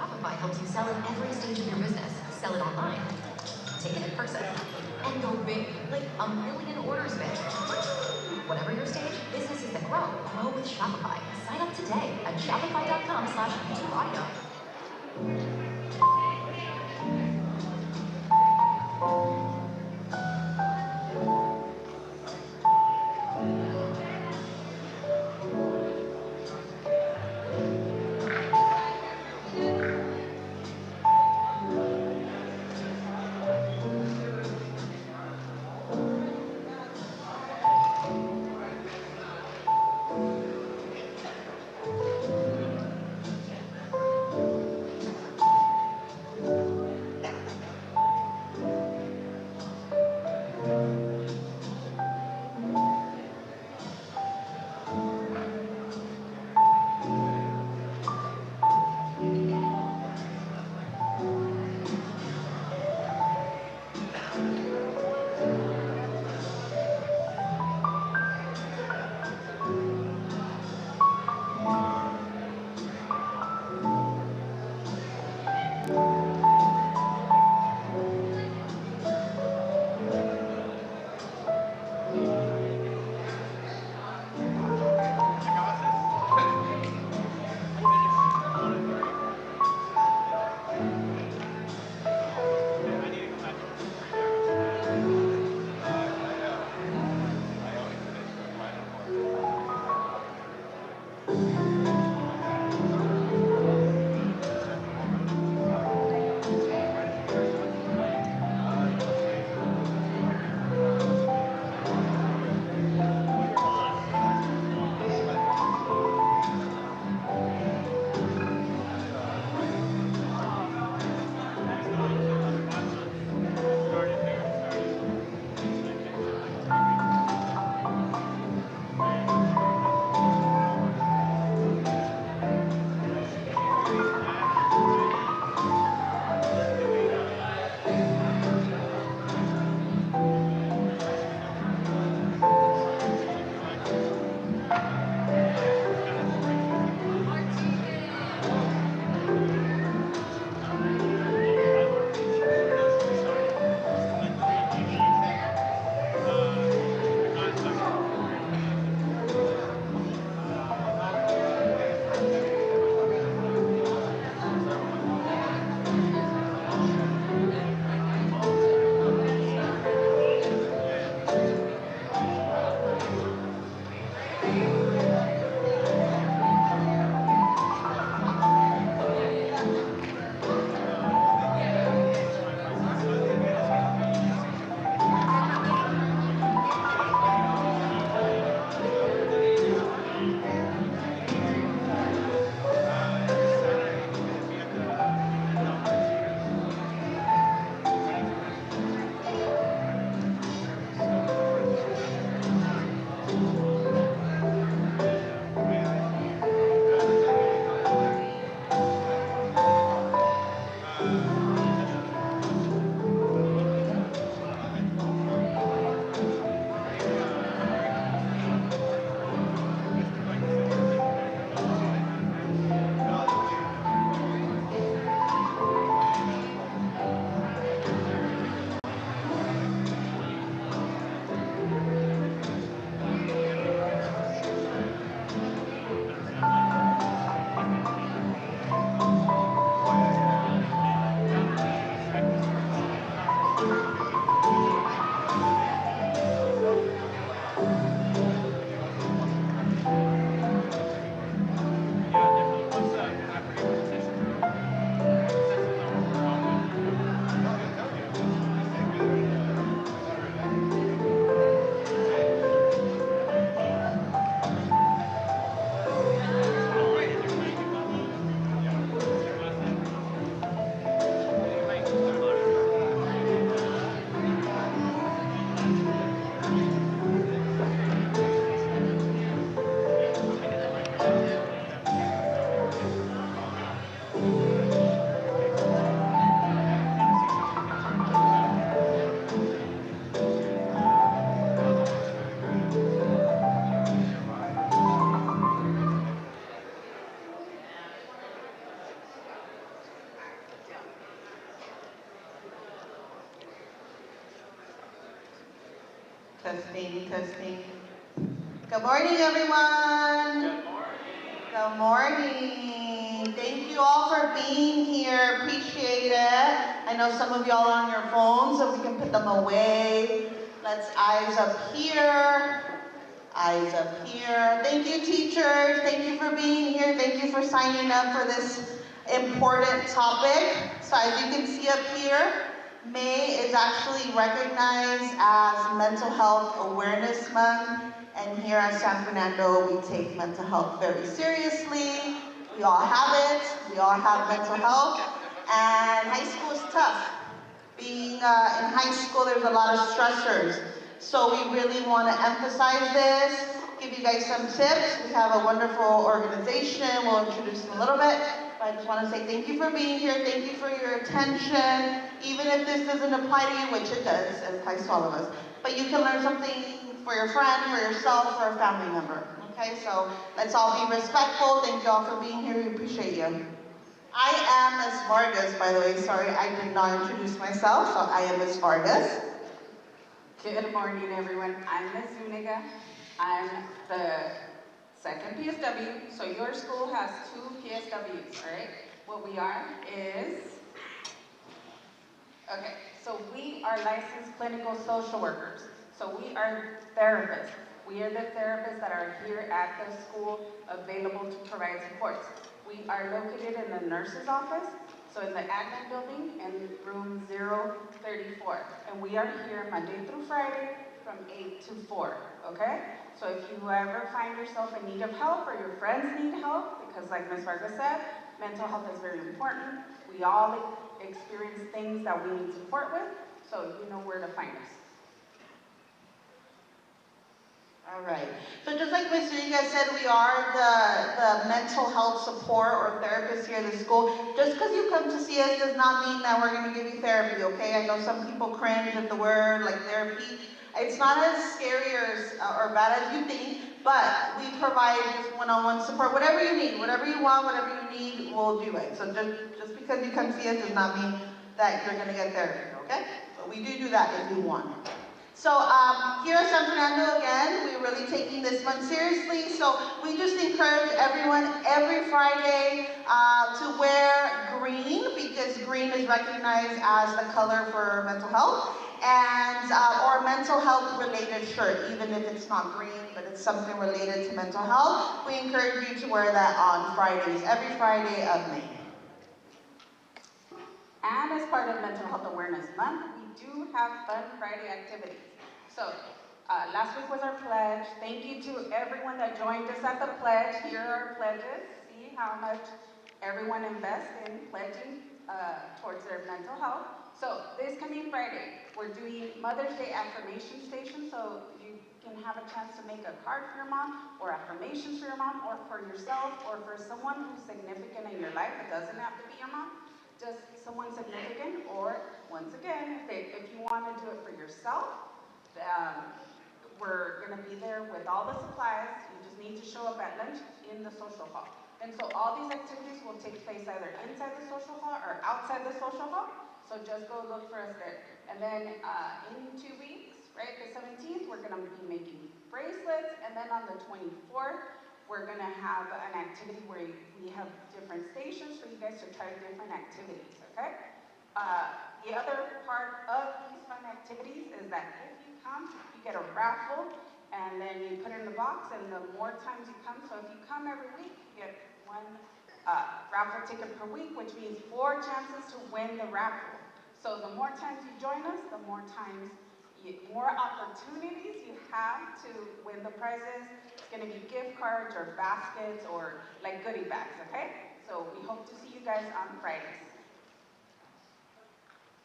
Shopify helps you sell at every stage of your business. Sell it online, take it in person, and go big, like a million orders big. Whatever your stage, businesses that grow with Shopify. Sign up today at shopify.com/YouTubeAudio. Testing, testing. Good morning, everyone. Good morning. Good morning. Thank you all for being here. Appreciate it. I know some of y'all are on your phones, so we can put them away. Let's eyes up here. Eyes up here. Thank you, teachers. Thank you for being here. Thank you for signing up for this important topic. So as you can see up here, May is actually recognized as Mental Health Awareness Month. And here at San Fernando, we take mental health very seriously. We all have it. We all have mental health. And high school is tough. Being in high school, there's a lot of stressors. So we really want to emphasize this, give you guys some tips. We have a wonderful organization. We'll introduce them a little bit. But I just want to say thank you for being here. Thank you for your attention. Even if this doesn't apply to you, which it does, it applies to all of us. But you can learn something for your friend, for yourself, for a family member. Okay, so let's all be respectful. Thank you all for being here. We appreciate you. I am Ms. Vargas, by the way. Sorry, I did not introduce myself, so I am Ms. Vargas. Good morning, everyone. I'm Ms. Zuniga. I'm the second PSW, so your school has 2 PSWs, all right? What we are is, okay, so we are licensed clinical social workers. So we are therapists. We are the therapists that are here at the school available to provide support. We are located in the nurse's office, so in the admin building in room 034. And we are here Monday through Friday from 8 to 4, okay? So if you ever find yourself in need of help or your friends need help, because like Ms. Vargas said, mental health is very important. We all experience things that we need support with, so you know where to find us. All right. So just like Ms. Zuniga said, we are the mental health support or therapists here at the school. Just because you come to see us does not mean that we're going to give you therapy, okay? I know some people cringe at the word like therapy. It's not as scary or bad as you think, but we provide just one-on-one support. Whatever you need, whatever you want, whatever you need, we'll do it. So just because you come see us does not mean that you're going to get therapy, okay? But we do that if you want. So here at San Fernando, again, we're really taking this month seriously. So we just encourage everyone every Friday to wear green, because green is recognized as the color for mental health, and or mental health related shirt, even if it's not green, but it's something related to mental health. We encourage you to wear that on Fridays, every Friday of May. And as part of Mental Health Awareness Month, we do have Fun Friday activities. So last week was our pledge. Thank you to everyone that joined us at the pledge. Here are our pledges. See how much everyone invests in pledging towards their mental health. So this coming Friday, we're doing Mother's Day affirmation station. So you can have a chance to make a card for your mom, or affirmations for your mom, or for yourself, or for someone who's significant in your life. It doesn't have to be your mom. Just someone significant, or once again, if you want to do it for yourself, we're going to be there with all the supplies. You just need to show up at lunch in the social hall. And so all these activities will take place either inside the social hall or outside the social hall. So just go look for us there. And then in 2 weeks, right, the 17th, we're going to be making bracelets. And then on the 24th, we're going to have an activity where we have different stations for you guys to try different activities, okay? The other part of these fun activities is that if you come, you get a raffle, and then you put it in the box, and the more times you come, so if you come every week, you get 1 raffle ticket per week, which means 4 chances to win the raffle. So the more times you join us, the more opportunities you have to win the prizes. It's going to be gift cards or baskets or like goodie bags, okay? So we hope to see you guys on Fridays.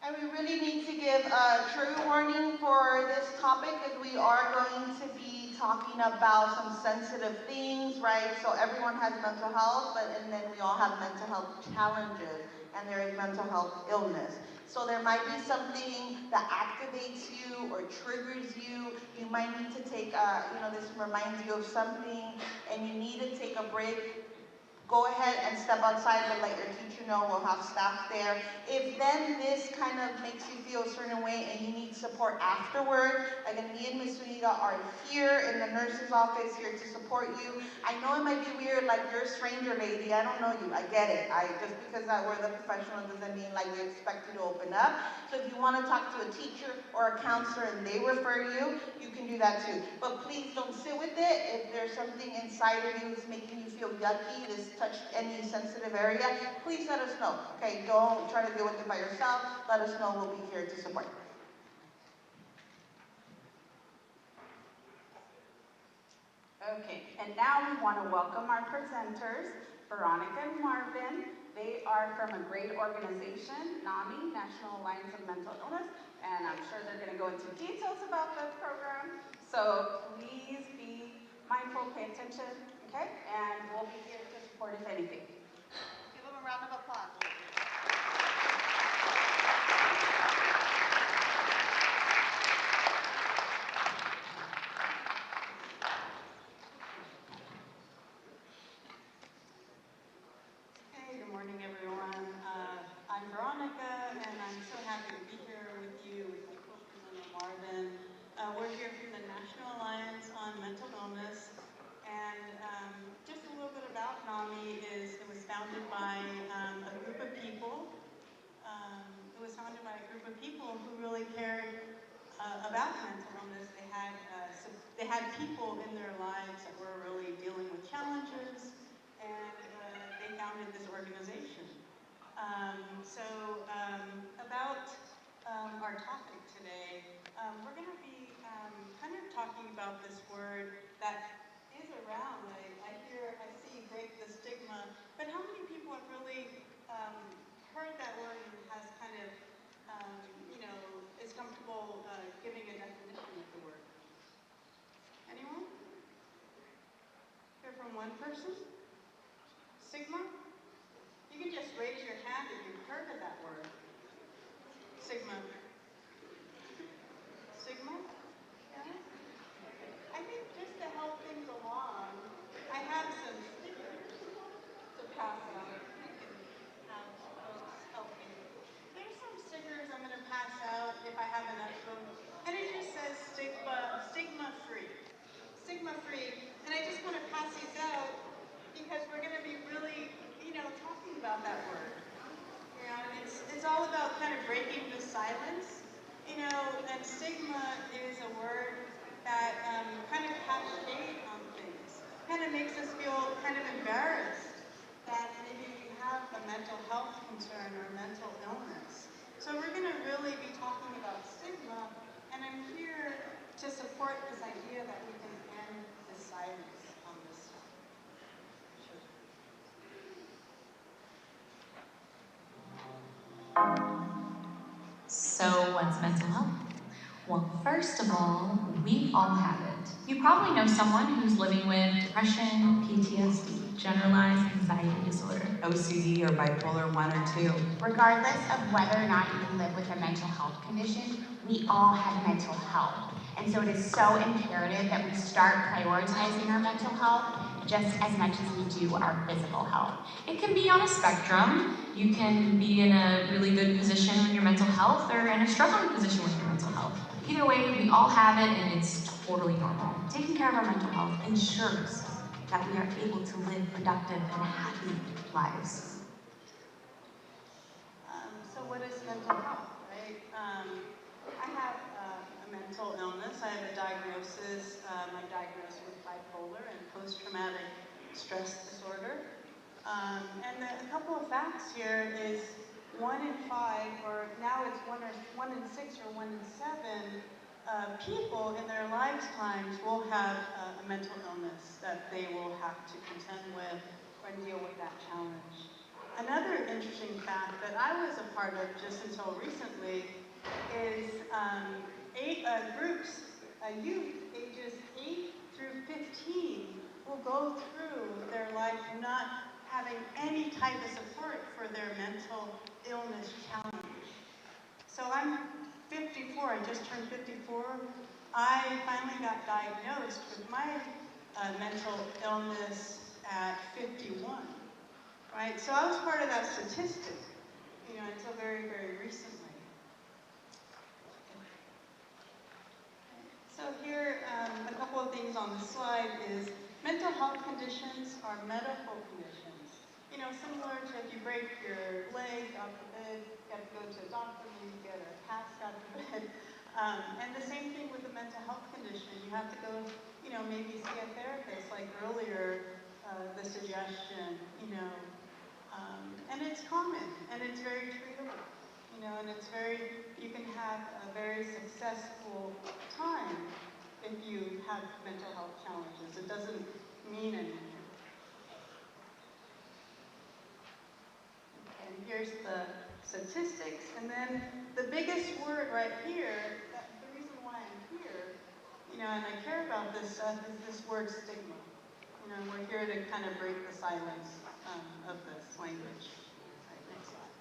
And we really need to give a true warning for this topic, because we are going to be talking about some sensitive things, right? So everyone has mental health, and then we all have mental health challenges, and there is mental health illness. So there might be something that activates you or triggers you. You might need to take, this reminds you of something, and you need to take a break. go ahead and step outside, but let your teacher know. We'll have staff there. If then this kind of makes you feel a certain way and you need support afterward, again, me and Miss Zuniga are here in the nurse's office here to support you. I know it might be weird, like you're a stranger lady, I don't know you, I get it. Just because we're the professional doesn't mean like we expect you to open up. So if you want to talk to a teacher or a counselor and they refer you, you can do that too. But please don't sit with it. If there's something inside of you that's making you feel yucky, this touched any sensitive area, please let us know. Okay, don't try to deal with it by yourself. Let us know, we'll be here to support. Okay, and now we want to welcome our presenters, Veronica and Marvin. They are from a great organization, NAMI, National Alliance of Mental Illness, and I'm sure they're going to go into details about the program. So please be mindful, pay attention, okay? And we'll be here to support if anything. Give them a round of applause. Hey, good morning, everyone. I'm Veronica, and I'm so happy to be here with you, with my co-presenter Marvin. We're here from the National Alliance on Mental Illness, and just a little bit about NAMI is it was founded by a group of people. Who really cared about mental illness. They had people in their lives that were really dealing with challenges, and they founded this organization. About our topic today, we're going to be kind of talking about this word that is around. I see break the stigma, but how many people have really heard that word and has kind of, is comfortable giving a definition of the word? Anyone? Hear from one person? Stigma? You can just raise your hand if you've heard of that word. Stigma. Stigma? Yeah? I think just to help things along, I have some stickers to pass out. You can have folks help me. There's some stickers I'm going to pass out if I have enough of them. And it just says stigma-free. Stigma-free. And I just want to pass these out because we're going to be really, talking about that word. It's all about kind of breaking the silence. And stigma is a word that kind of has shade on things. Kind of makes us feel kind of embarrassed that maybe you have a mental health concern or mental illness. So we're going to really be talking about stigma, and I'm here to support this idea that we can end the silence on this stuff. So what's mental health? Well, first of all, we all have it. You probably know someone who's living with depression, PTSD, generalized anxiety disorder, OCD or bipolar 1 or 2. Regardless of whether or not you live with a mental health condition, we all have mental health. And so it is so imperative that we start prioritizing our mental health just as much as we do our physical health. It can be on a spectrum. You can be in a really good position with your mental health or in a struggling position with your mental health. Either way, we all have it and it's totally normal. Taking care of our mental health ensures that we are able to live productive and happy lives. So what is mental health, right? I have a mental illness. I have a diagnosis. I'm diagnosed with bipolar and post-traumatic stress disorder. And a couple of facts here is 1 in 5, or now it's 1 in 6 or 1 in 7 people in their lifetimes will have a mental illness that they will have to contend with or deal with that challenge. Another interesting fact that I was a part of just until recently is youth ages 8 through 15 will go through their life not having any type of support for their mental illness challenge. So I'm 54, I just turned 54. I finally got diagnosed with my mental illness at 51. right? So I was part of that statistic, until very, very recently. So here, a couple of things on the slide is mental health conditions are medical conditions. Similar to if you break your leg, God forbid, you have to go to a doctor, maybe get a cast, God forbid. And the same thing with the mental health condition. You have to go, maybe see a therapist, like earlier, the suggestion, and it's common, and it's very treatable, and you can have a very successful time if you have mental health challenges. It doesn't mean anything. And here's the statistics, and then the biggest word right here, the reason why I'm here, and I care about this stuff is this word stigma. We're here to kind of break the silence of this language. Right, next slide.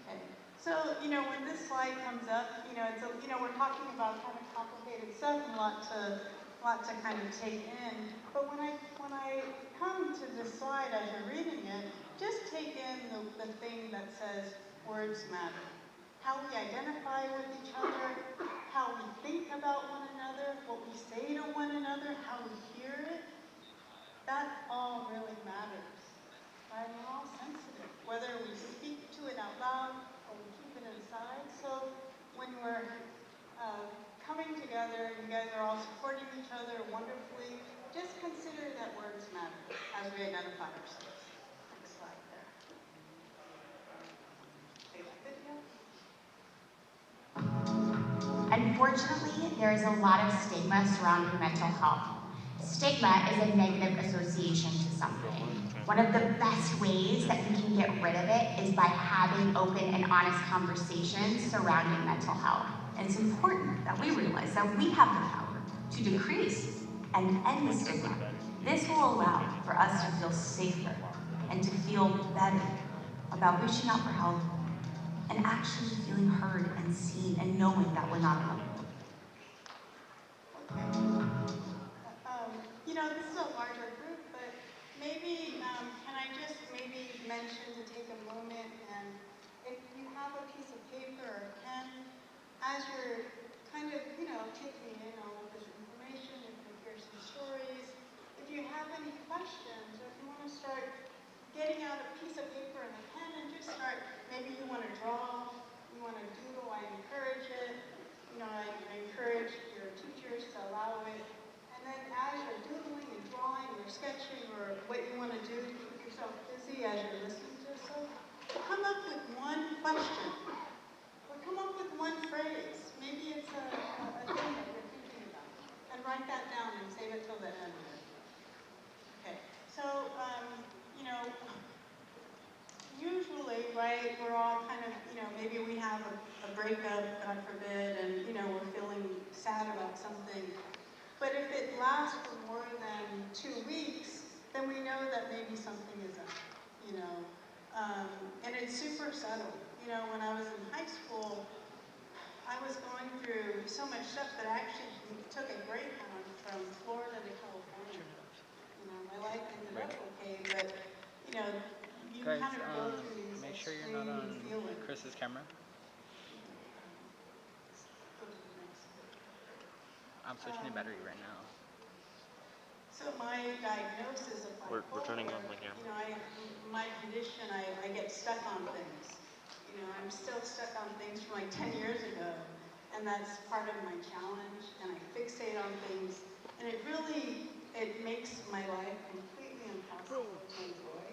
Okay, so, when this slide comes up, we're talking about kind of complicated stuff and a lot to kind of take in. But when I come to this slide as you're reading it, just take in the thing that says words matter. How we identify with each other, how we think about one another, what we say to one another, how we hear it, that all really matters. Right? We're all sensitive, whether we speak to it out loud or we keep it inside. So when we're coming together, you guys are all supporting each other wonderfully, just consider that words matter as we identify ourselves. Next slide there. Okay, that video? Unfortunately, there is a lot of stigma surrounding mental health. Stigma is a negative association to something. One of the best ways that we can get rid of it is by having open and honest conversations surrounding mental health. And it's important that we realize that we have the power to decrease and end the stigma. This will allow for us to feel safer and to feel better about reaching out for help and actually feeling heard and seen and knowing that we're not alone. This is a larger group, but maybe, can I just maybe mention to take a moment, and if you have a piece of paper or pen, as you're kind of, taking in all of this information, you can hear some stories. If you have any questions, or if you want to start getting out a piece of paper and a pen and just start, maybe you want to draw, you want to doodle, I encourage it. I encourage your teachers to allow it. And then as you're doodling and drawing or sketching or what you want to do to keep yourself busy as you're listening to yourself, come up with one question or come up with one phrase. Maybe it's a thing that you're thinking about. And write that down and save it till the end of it. Okay, so, usually, right, we're all kind of, maybe we have a breakup, God forbid, and, we're feeling sad about something. But if it lasts for more than 2 weeks, then we know that maybe something is up, and it's super subtle. When I was in high school, I was going through so much stuff that I actually took a Greyhound from Florida to California. My life ended up okay, but, you Guys, kind of go through these make sure you're not on feelings. Chris's camera. I'm switching the battery right now. So my diagnosis of bipolar, We're turning off my camera. My condition, I get stuck on things. I'm still stuck on things from like 10 years ago, and that's part of my challenge, and I fixate on things, and it makes my life completely impossible to enjoy.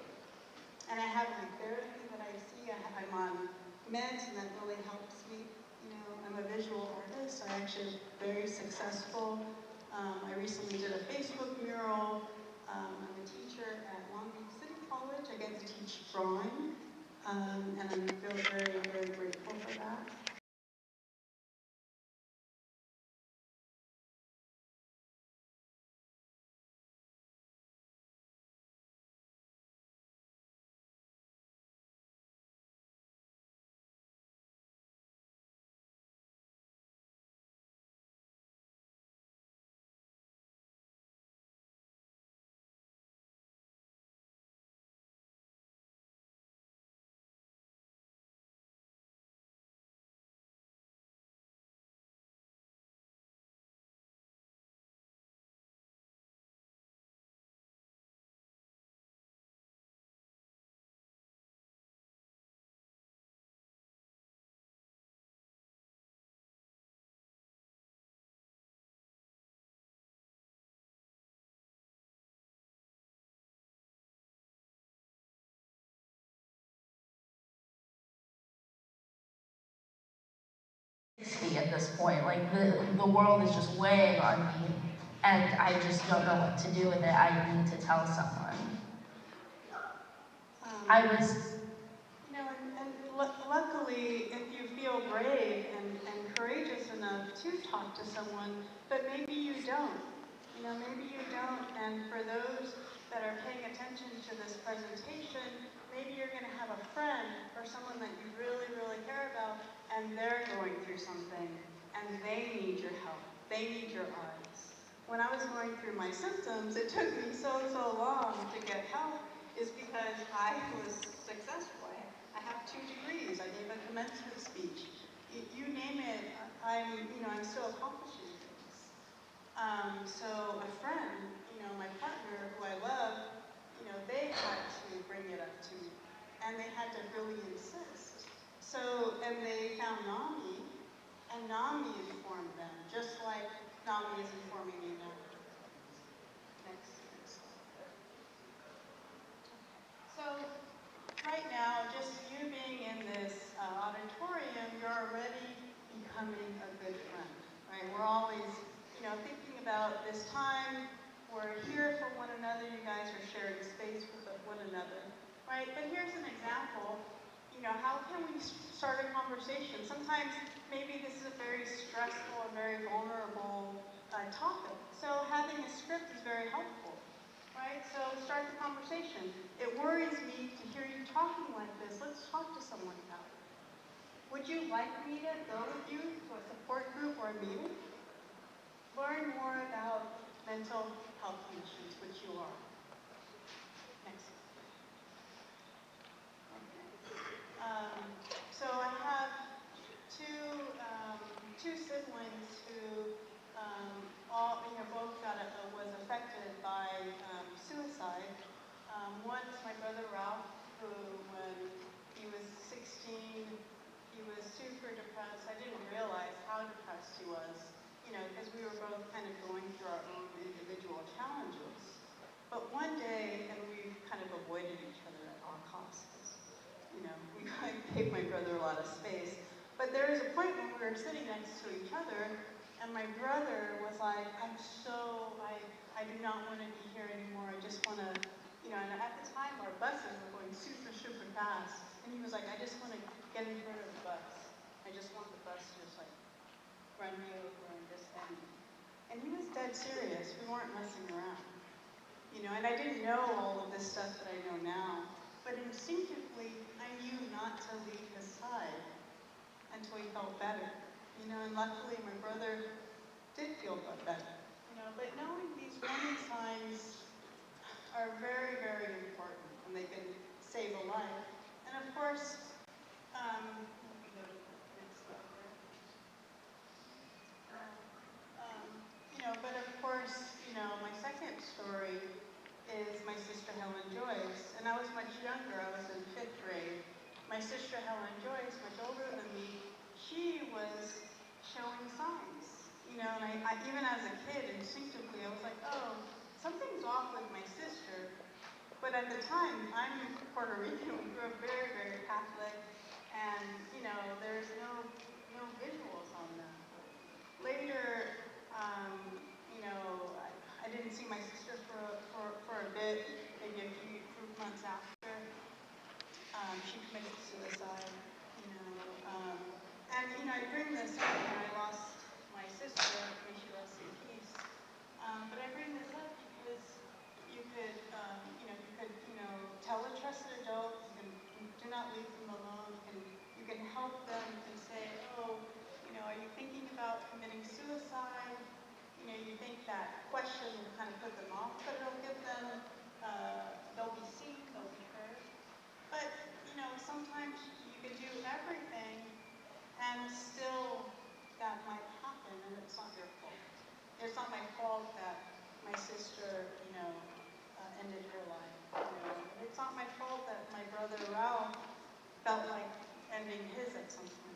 And I have my therapy that I see, I'm on meds, and that really helps me. I'm a visual artist, I'm actually very successful. I recently did a Facebook mural. I'm a teacher at Long Beach City College. I get to teach drawing, and I'm very, very, very grateful for that. 60 at this point. Like the world is just weighing on me, and I just don't know what to do with it. I need to tell someone. I was, You know, luckily, if you feel brave and courageous enough to talk to someone, but maybe you don't. You know, maybe you don't, and for those that are paying attention to this presentation, maybe you're going to have a friend or someone that you really, really care about, and they're going through something, and they need your help. They need your eyes. When I was going through my symptoms, it took me so long to get help, is because I was successful. I have 2 degrees. I gave a commencement speech. You name it, I'm still accomplishing things. So a friend, my partner, who I love, they had to bring it up to me, and they had to really insist. So, and they found NAMI, and NAMI informed them, just like NAMI is informing me now. Next slide. So, right now, just you being in this auditorium, you're already becoming a good friend, right? We're always, thinking about this time. We're here for one another. You guys are sharing space with one another, right? But here's an example. How can we start a conversation? Sometimes maybe this is a very stressful and very vulnerable topic. So having a script is very helpful, right? So start the conversation. It worries me to hear you talking like this. Let's talk to someone about it. Would you like me to go with you to a support group or a meeting? Learn more about mental health conditions, which you are. Next. Okay. So I have two siblings who both was affected by suicide. One is my brother Ralph, who when he was 16, he was super depressed. I didn't realize how depressed he was, because we were both kind of going through our own individual challenges. But one day, and we kind of avoided each other at all costs. I gave my brother a lot of space. But there was a point when we were sitting next to each other, and my brother was like, I do not want to be here anymore. I just want to, and at the time our buses were going super, super fast. And he was like, I just want to get in front of the bus. I just want the bus to just like run me over and just end me. And he was dead serious. We weren't messing around. And I didn't know all of this stuff that I know now. But instinctively, I knew not to leave his side until he felt better. And luckily my brother did feel better. But knowing these warning signs are very, very important, and they can save a life. And of course, but of course, my second story is my sister Helen Joyce, and I was much younger. I was in 5th grade. My sister Helen Joyce, much older than me, she was showing signs. And I even as a kid, instinctively, I was like, oh, something's off with my sister. But at the time, I'm Puerto Rican. We grew up very, very Catholic, and there's no visuals on that. Later, I didn't see my sister for a bit, maybe a few months after. She committed suicide, and I bring this up, and I lost my sister, may she rest in peace. But I bring this up because you could tell a trusted adult, you do not leave them alone, you can help them and say, oh, are you thinking about committing suicide? You think that question will kind of put them off, but it'll give them, they'll be seen, they'll be heard. But, sometimes you can do everything and still that might happen, and it's not your fault. It's not my fault that my sister, ended her life. It's not my fault that my brother Ralph felt like ending his at some point.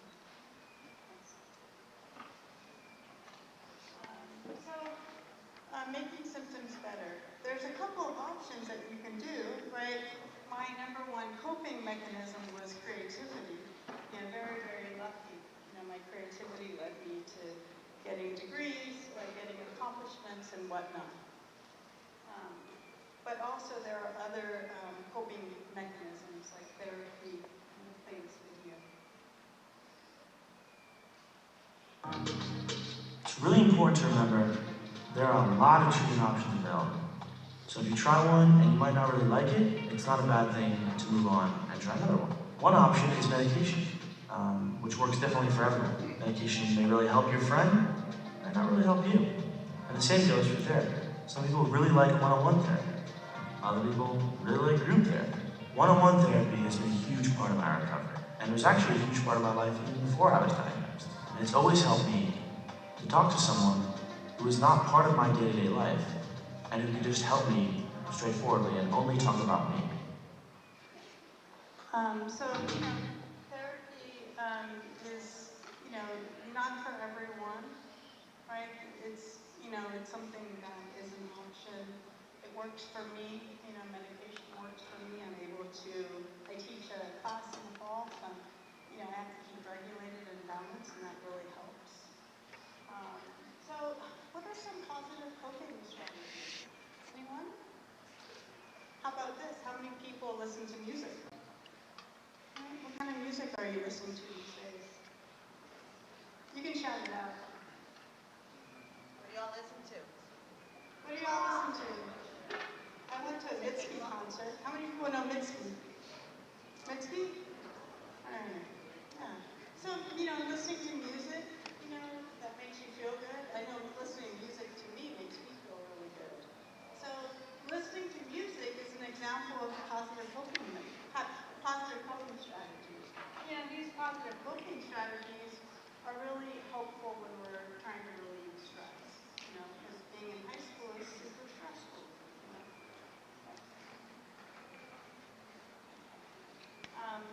Making symptoms better. There's a couple of options that you can do, right? My number one coping mechanism was creativity. Very, very lucky. My my creativity led me to getting degrees, getting accomplishments and whatnot. But also there are other coping mechanisms like therapy. I'm going to play this video. It's really important to remember there are a lot of treatment options available. So if you try one and you might not really like it, it's not a bad thing to move on and try another one. One option is medication, which works differently for everyone. Medication may really help your friend, and not really help you. And the same goes for therapy. Some people really like one-on-one therapy. Other people really like group therapy. One-on-one therapy has been a huge part of my recovery. And it was actually a huge part of my life even before I was diagnosed. And it's always helped me to talk to someone who is not part of my day-to-day life and who can just help me straightforwardly and only talk about me. Therapy is, not for everyone, right? It's something that is an option. It works for me, medication works for me. I teach a class in the fall, so, I have to keep regulated and balanced, and that really helps. So, what are some positive coping strategies? Anyone? How about this? How many people listen to music? What kind of music are you listening to these days? You can shout it out. What do y'all listen to? What do y'all listen to? I went to a Mitski concert. How many people know Mitski? Mitski? Alright. Yeah. So, listening to music, that makes you feel good. I know listening to music to me makes me feel really good. So, listening to music is an example of positive coping strategies. These positive coping strategies are really helpful when we're trying to relieve stress. Because being in high school is super stressful.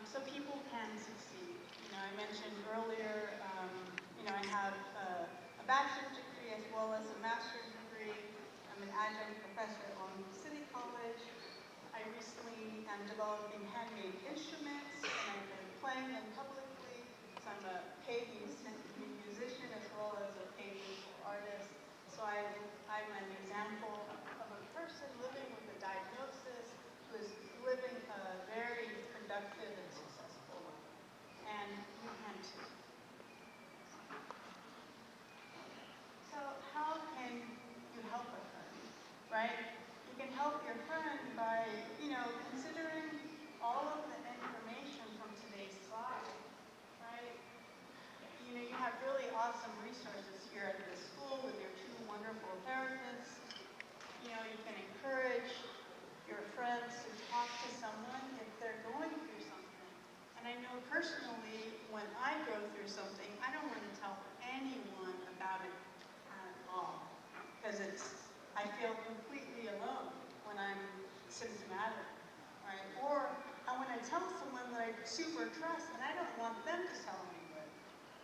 So people can succeed. I mentioned earlier, I have a bachelor's degree as well as a master's degree. I'm an adjunct professor at Long Beach City College. I recently am developing handmade instruments, and I've been playing them publicly. So I'm a paid musician as well as a paid musical artist. So I'm an example of a person living with a diagnosis who is living a very productive and successful life. And you can too. So how can you help a friend, right? You can help your friend by, considering all of the information from today's slide, right? You have really awesome resources here at this school with your two wonderful therapists. You can encourage your friends to talk to someone if they're going through something. And I know personally, when I go through something, I don't want to tell anyone about it at all. Because I feel completely alone when I'm symptomatic, right? Or I want to tell someone that I super trust, and I don't want them to tell anybody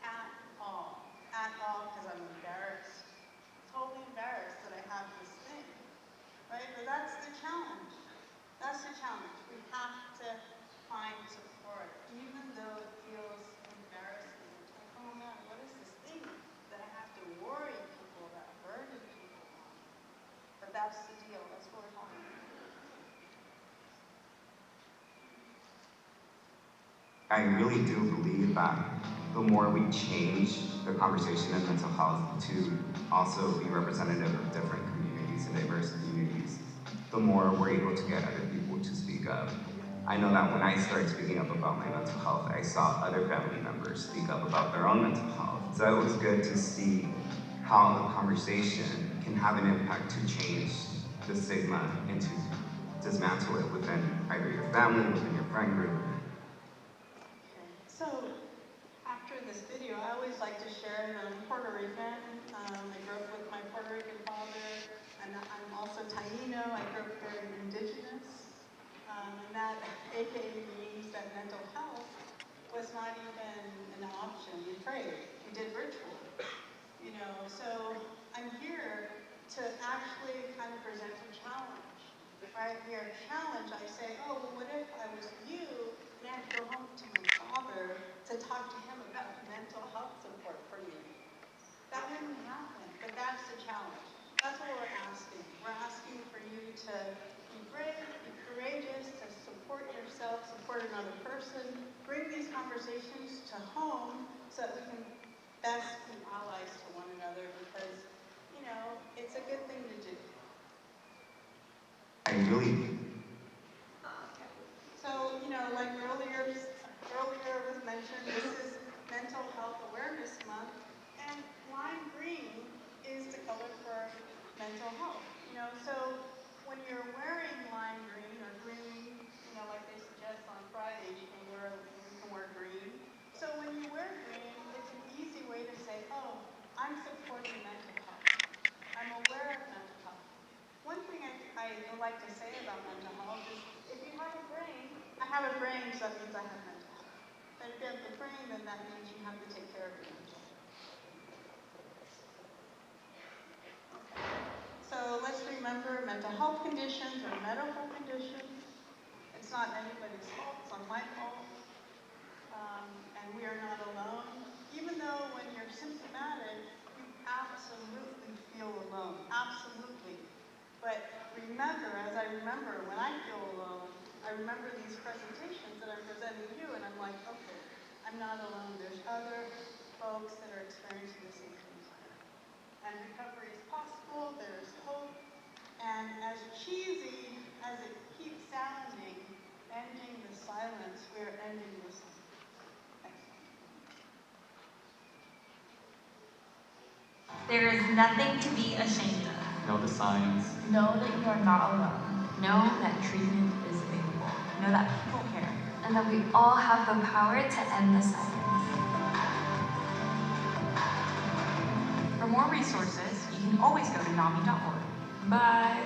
at all, because I'm embarrassed. Totally embarrassed that I have this thing, right? But that's the challenge. That's the challenge. We have to find support, even though it feels embarrassing. It's like, oh man, what is this thing that I have to worry people about, burden people on? But that's the deal. That's what we're talking about. I really do believe that the more we change the conversation in mental health to also be representative of different communities and diverse communities, the more we're able to get other people to speak up. I know that when I started speaking up about my mental health, I saw other family members speak up about their own mental health. So it was good to see how the conversation can have an impact to change the stigma and to dismantle it within either your family, within your friend group. So, after this video, I always like to share that I'm Puerto Rican. I grew up with my Puerto Rican father, and I'm also Taino. I grew up very indigenous. And that AKA means that mental health was not even an option. We prayed. We did ritual. So I'm here to actually kind of present a challenge, right? Here, challenge, I say, oh, well, what if I was you and I had to go home to my father to talk to him about mental health support? person bring these conversations to home so that we can best be allies to one another because, you know, it's a good thing to do. I really So, you know, like earlier was mentioned, this is Mental Health Awareness Month, and lime green is the color for mental health. You know, so when you're wearing lime green or green, you know, like they suggest on Friday, you can wear green. So when you wear green, it's an easy way to say, oh, I'm supporting mental health. I'm aware of mental health. One thing I like to say about mental health is if you have a brain, I have a brain, so that means I have mental health. But if you have the brain, then that means you have to take care of your mental health. So let's remember mental health conditions or medical conditions. It's not anybody's fault, it's not my fault. And we are not alone. Even though when you're symptomatic, you absolutely feel alone, absolutely. But remember, as I remember, when I feel alone, I remember these presentations that I'm presenting to you, and I'm like, okay, I'm not alone. There's other folks that are experiencing the same things. And recovery is possible, there's hope, and as cheesy as it keeps sounding, ending the silence, we're ending the silence. There is nothing to be ashamed of. Know the signs. Know that you are not alone. Know that treatment is available. Know that people care. And that we all have the power to end the silence. For more resources, you can always go to NAMI.org. Bye.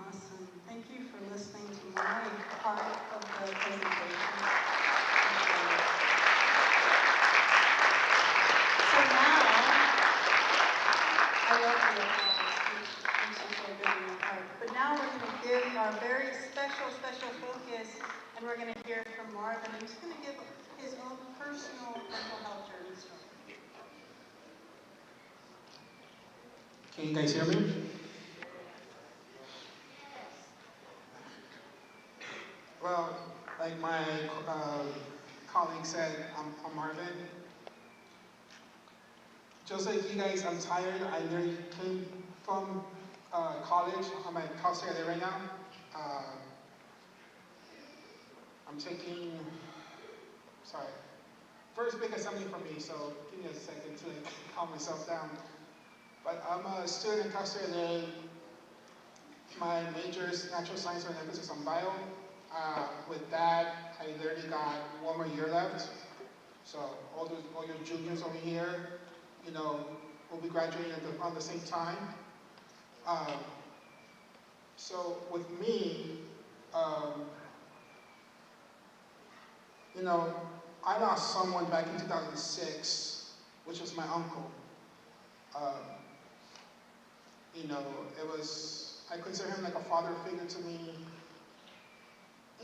Awesome. Thank you for listening to my part of the presentation. So now, I love the applause. Makes you feel good in your heart. But now we're going to give our very special focus, and we're going to hear from Marvin. He's going to give his own personal mental health journey story. Can you guys hear me? Well, like my colleague said, I'm Marvin. Just like you guys, I'm tired. I literally came from college. I'm at Costa Rica right now. I'm taking, sorry, first big assembly for me, so give me a second to calm myself down. But I'm a student in Costa Rica. My major is natural science with an emphasis on bio. With that, I literally got one more year left. So all your juniors over here, you know, will be graduating on the same time. So with me, you know, I lost someone back in 2006, which was my uncle. You know, I consider him like a father figure to me.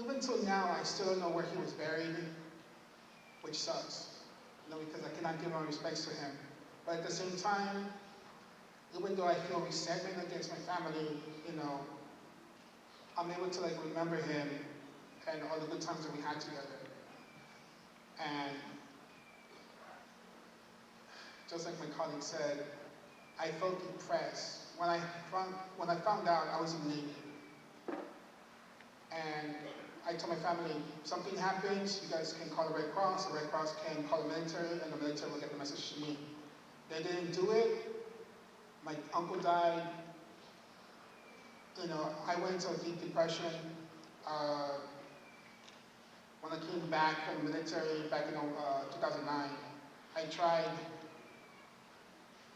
Even till now, I still don't know where he was buried, which sucks, you know, because I cannot give my respects to him. But at the same time, even though I feel resentment against my family, you know, I'm able to like remember him and all the good times that we had together. And just like my colleague said, I felt depressed when I found out I was in Navy. And I told my family, something happens, you guys can call the Red Cross can call the military, and the military will get the message to me. They didn't do it. My uncle died. You know, I went into a deep depression. When I came back from the military back in 2009,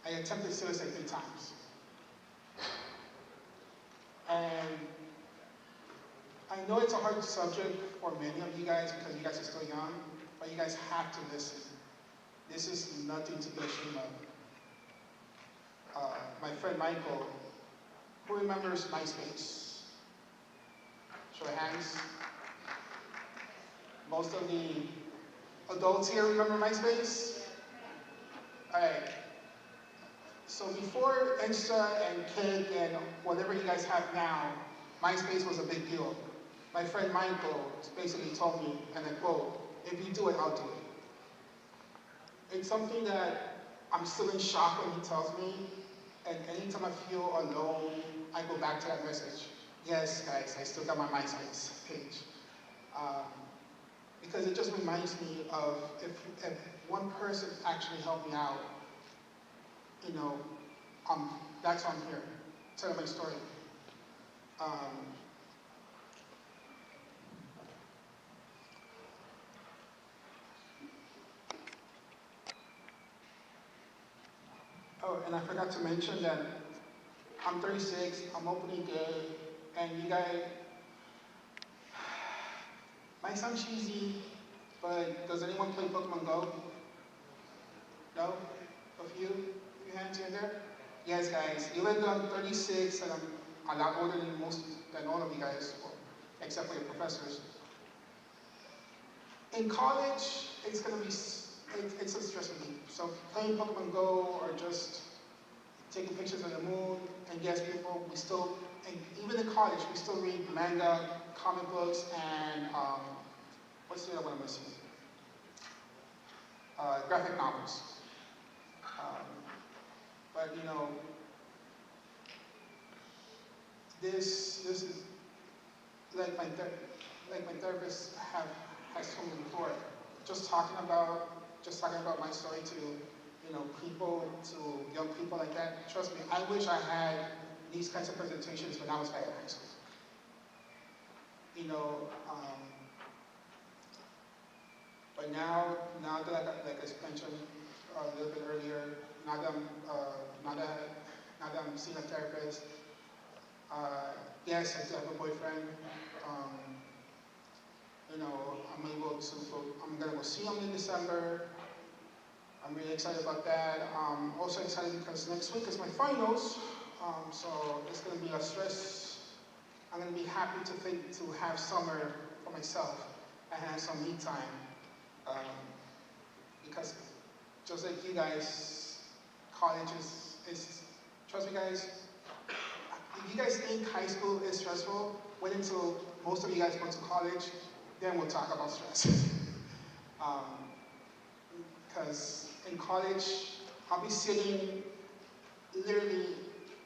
I attempted suicide 3 times. And I know it's a hard subject for many of you guys because you guys are still young, but you guys have to listen. This is nothing to be ashamed of. My friend Michael, who remembers MySpace? Show of hands. Most of the adults here remember MySpace? Alright. So before Insta and Kik and whatever you guys have now, MySpace was a big deal. My friend Michael basically told me, and I quote, "If you do it, I'll do it." It's something that I'm still in shock when he tells me, and anytime I feel alone, I go back to that message. Yes, guys, I still got my MySpace page. Because it just reminds me of if one person actually helped me out, you know, that's why I'm here, telling my story. Oh, and I forgot to mention that I'm 36, I'm openly gay, and you guys, might sound cheesy, but does anyone play Pokemon Go? No? A few? A few hands here and there? Yes, guys, even though I'm 36 and I'm a lot older than all of you guys, except for your professors. In college, it's a stress relief. So playing Pokemon Go or just taking pictures of the moon, and yes, people, and even in college, we still read manga, comic books, and what's the other one I'm missing? Graphic novels. But you know, this is like my therapist has told me before. Just talking about my story to people, to young people like that. Trust me, I wish I had these kinds of presentations when I was back in high school. But now that like I mentioned a little bit earlier, now that I'm seeing a therapist, yes, I do have a boyfriend. I'm gonna go see him in December. I'm really excited about that. Also excited because next week is my finals, so it's gonna be a stress. I'm gonna be happy to have summer for myself and have some me time, because just like you guys, college is trust me guys. If you guys think high school is stressful, wait until most of you guys go to college, then we'll talk about stress. Because in college, I'll be sitting literally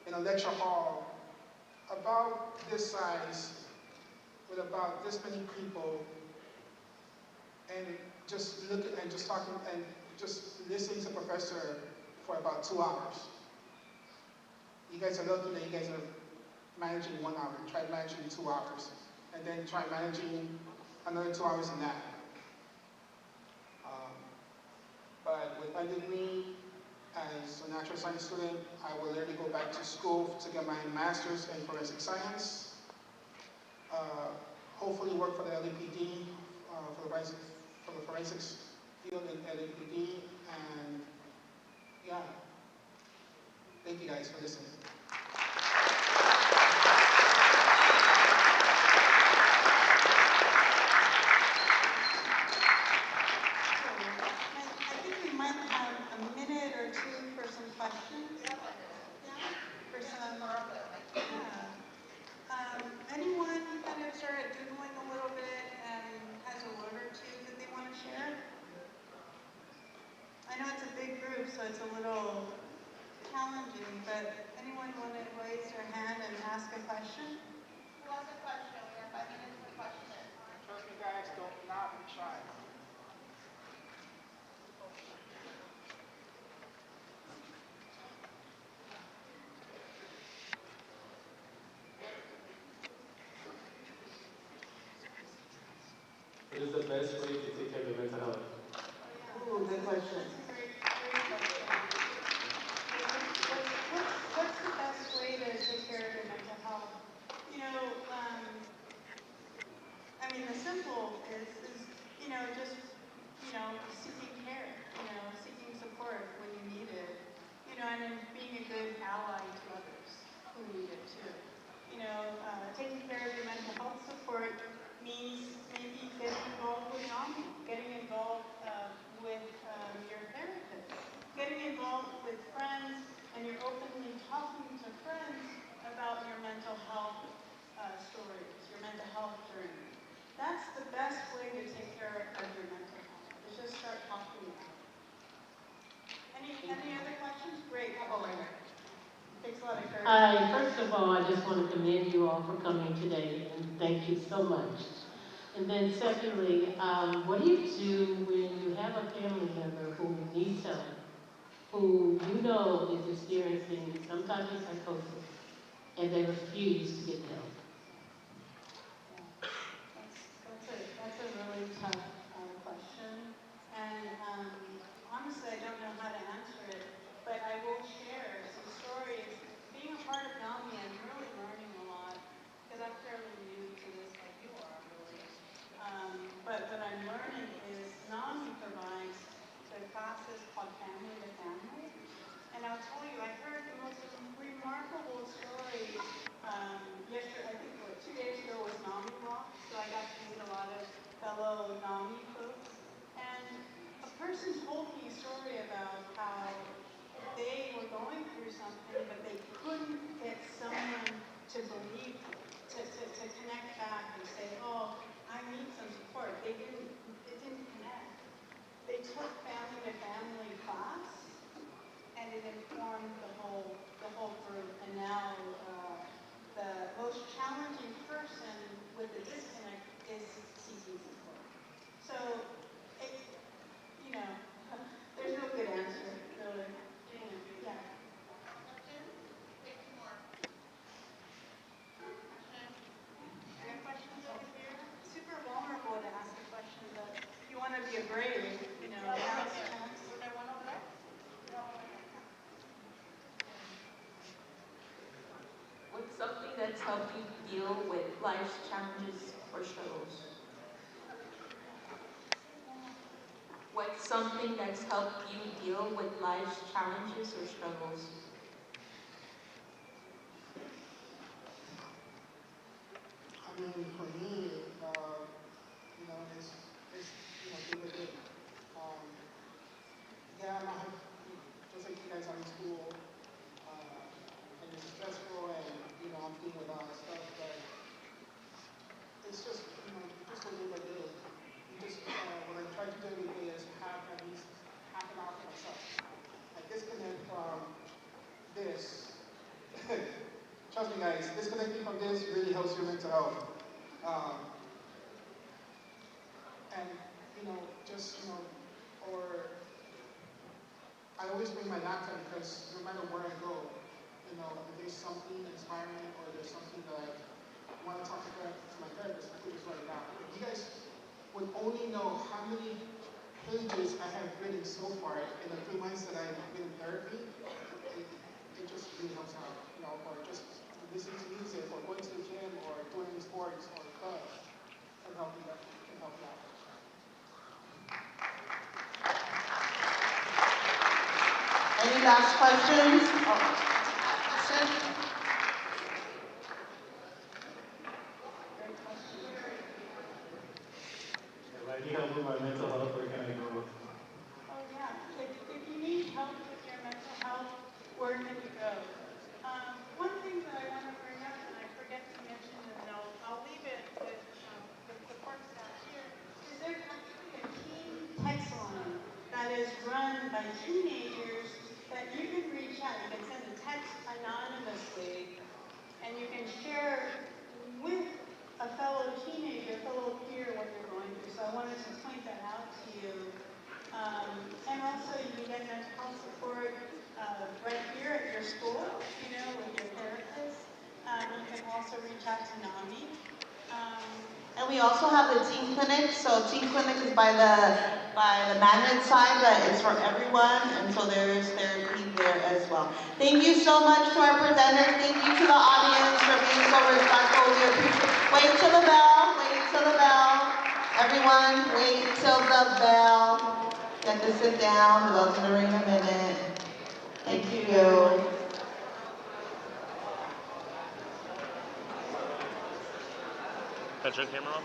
in a lecture hall about this size with about this many people, and just looking and just talking and just listening to the professor for about 2 hours. You guys are lucky that you guys are managing 1 hour. Try managing 2 hours, and then try managing another 2 hours in that. But with my degree as a natural science student, I will literally go back to school to get my master's in forensic science. Hopefully work for the LAPD, for the forensics field in LAPD, and yeah. Thank you guys for listening. I think we might have a minute or two for some questions. Yeah. For some, anyone kind of started doodling a little bit and has a word or two that they want to share? I know it's a big group, so it's a little challenging, but anyone want to raise their hand and ask a question? Who has a question? We have 5 minutes for questions. Trust me guys, do not be shy. What is the best way to take care of your mental health? Ooh, good question. What's the best way to take care of your mental health? I mean, the simple is just, seeking care, seeking support when you need it, and then being a good ally to others who need it too. Taking care of your mental health support means maybe getting involved with NAMI, getting involved with your therapist, getting involved with friends and you're openly talking to friends about your mental health stories, your mental health journey. That's the best way to take care of your mental health, is just start talking about it. Any other questions? Great, oh, right here. Takes a lot of courage. Hi, first of all, I just want to commend you all for coming today, and thank you so much. And then secondly, what do you do when you have a family member who needs help, who you know is experiencing some type of psychosis, and they refuse to get help? That's a really tough question, and honestly, I don't know how to answer it, but I will share some stories. Being a part of NAMI, I'm really learning a lot, because I'm fairly new to this, like you are, really. But what I'm learning is NAMI provides the classes called Family to Family, and I'll tell you, I heard the most remarkable story yesterday. I think 2 days ago was NAMI Walk, so I got to meet a lot of fellow NAMI folks. And a person told me a story about how they were going through something, but they couldn't get someone to believe, to connect back and say, oh, I need some support. It didn't connect. They took family to family class, and it informed the whole group. And now the most challenging person with the disconnect is seeking support. So, there's no good answer, really. Yeah. I have questions over here. Super vulnerable to ask a question, but if you want to be brave, now's the chance. Is there one over there? What's something that's helped you deal with life's challenges or struggles? What's something that's helped you deal with life's challenges or struggles? I mean, for me, it's deal with it. Yeah, I have, just like you guys are in school, and it's stressful, and I'm dealing with a lot of stuff, but it's just, just what you do. You just, what I try to do every day is have at least half an hour for myself. I disconnect from this. Trust me, guys, disconnecting from this really helps your mental health. And, or I always bring my laptop because no matter where I go, if there's something inspiring or there's something that I want to talk to my therapist, I can just write it down. If you guys would only know how many pages I have written so far in the 3 months that I've been in therapy, it just really helps out, or just listening to music, or going to the gym, or doing sports, or clubs, can help you out. Any last questions? Question? If I need help with my mental health, where can I go? Oh, yeah. If you need help with your mental health, where can you go? One thing that I want to bring up, and I forget to mention, and I'll leave it with the support staff here, is there's actually a teen text line that is run by teenagers that you can reach out. You can send a text anonymously, and you can share with a fellow teenager, fellow peer, what you're going through. So I wanted to point that out to you. And also, you can get mental health support right here at your school, with your therapist. You can also reach out to NAMI. And we also have the teen clinic. So teen clinic is by the magnet side, but it's for everyone, and so there's therapy there as well. Thank you so much to our presenters. Thank you to the audience for being so respectful. We appreciate it. Wait till the bell. Wait till the bell. Everyone, wait till the bell. Get to sit down. The bell's gonna ring in a minute. Thank you. Is your camera on?